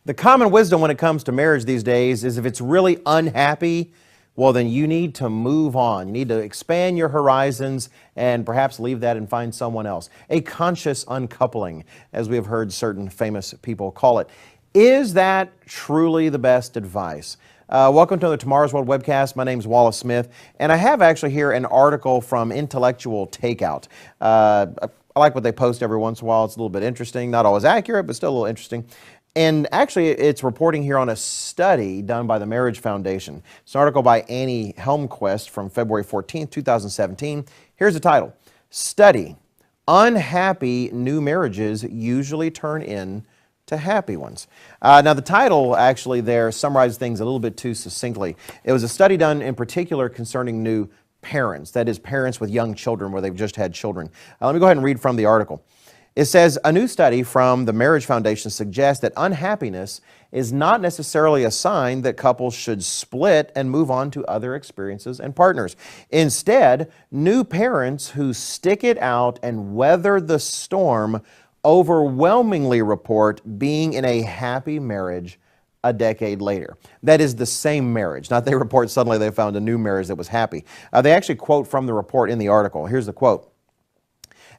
The common wisdom when it comes to marriage these days is if it's really unhappy, well, then you need to move on. You need to expand your horizons and perhaps leave that and find someone else. A conscious uncoupling, as we have heard certain famous people call it. Is that truly the best advice? Welcome to the Tomorrow's World Webcast. My name is Wallace Smith, and I have actually here an article from Intellectual Takeout. I like what they post every once in a while. It's a little bit interesting, not always accurate, but still a little interesting. And actually, it's reporting here on a study done by the Marriage Foundation. It's an article by Annie Helmquist from February 14th, 2017. Here's the title: Study: Unhappy New Marriages Usually Turn into Happy Ones. Now, the title actually there summarizes things a little bit too succinctly. It was a study done in particular concerning new parents, that is, parents with young children where they've just had children. Let me go ahead and read from the article. It says, a new study from the Marriage Foundation suggests that unhappiness is not necessarily a sign that couples should split and move on to other experiences and partners. Instead, new parents who stick it out and weather the storm overwhelmingly report being in a happy marriage a decade later. That is the same marriage, not they report suddenly they found a new marriage that was happy. They actually quote from the report in the article. Here's the quote.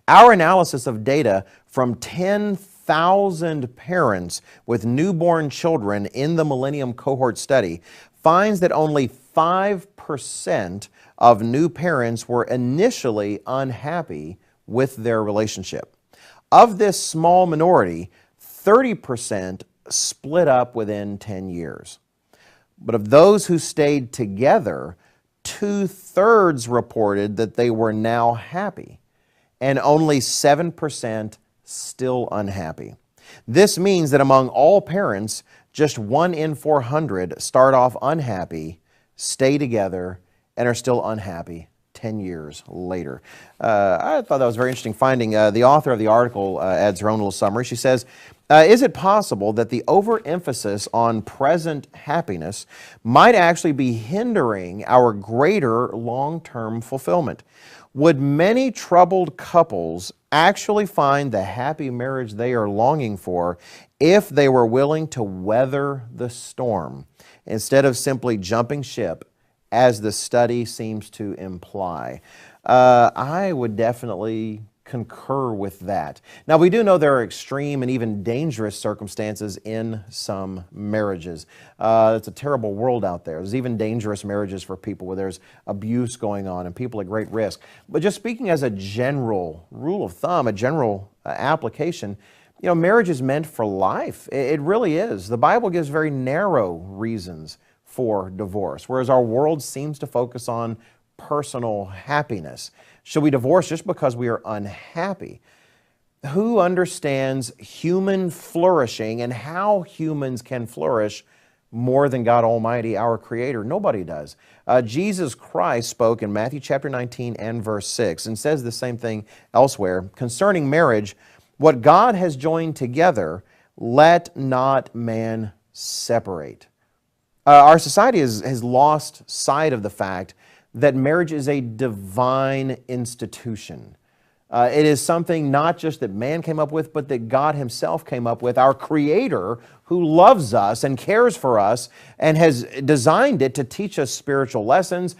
Our analysis of data from 10,000 parents with newborn children in the Millennium Cohort Study finds that only 5% of new parents were initially unhappy with their relationship. Of this small minority, 30% split up within 10 years. But of those who stayed together, 2/3 reported that they were now happy, and only 7% still unhappy. This means that among all parents, just 1 in 400 start off unhappy, stay together, and are still unhappy 10 years later. I thought that was a very interesting finding. The author of the article adds her own little summary. She says, is it possible that the overemphasis on present happiness might actually be hindering our greater long-term fulfillment? Would many troubled couples actually find the happy marriage they are longing for if they were willing to weather the storm instead of simply jumping ship, as the study seems to imply? I would definitely concur with that. Now, we do know there are extreme and even dangerous circumstances in some marriages. It's a terrible world out there. There's even dangerous marriages for people where there's abuse going on and people at great risk. But just speaking as a general rule of thumb, a general application, you know, marriage is meant for life. It really is. The Bible gives very narrow reasons for divorce, whereas our world seems to focus on personal happiness. Should we divorce just because we are unhappy? Who understands human flourishing and how humans can flourish more than God Almighty, our Creator? Nobody does. Jesus Christ spoke in Matthew chapter 19 and verse 6 and says the same thing elsewhere concerning marriage. What God has joined together, let not man separate. Our society has lost sight of the fact that marriage is a divine institution. It is something not just that man came up with, but that God Himself came up with, our Creator, who loves us and cares for us and has designed it to teach us spiritual lessons,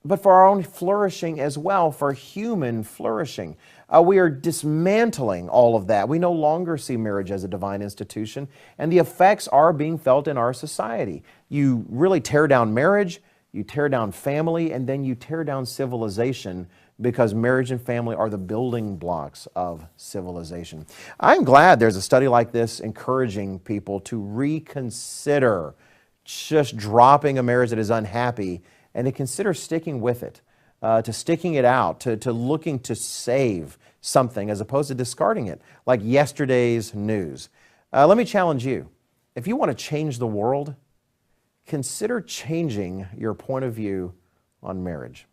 but for our own flourishing as well, for human flourishing. We are dismantling all of that. We no longer see marriage as a divine institution, and the effects are being felt in our society. You really tear down marriage, you tear down family, and then you tear down civilization, because marriage and family are the building blocks of civilization. I'm glad there's a study like this encouraging people to reconsider just dropping a marriage that is unhappy and to consider sticking with it, to sticking it out, to looking to save something as opposed to discarding it like yesterday's news. Let me challenge you. If you want to change the world, consider changing your point of view on marriage.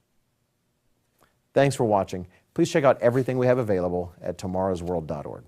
Thanks for watching. Please check out everything we have available at tomorrowsworld.org.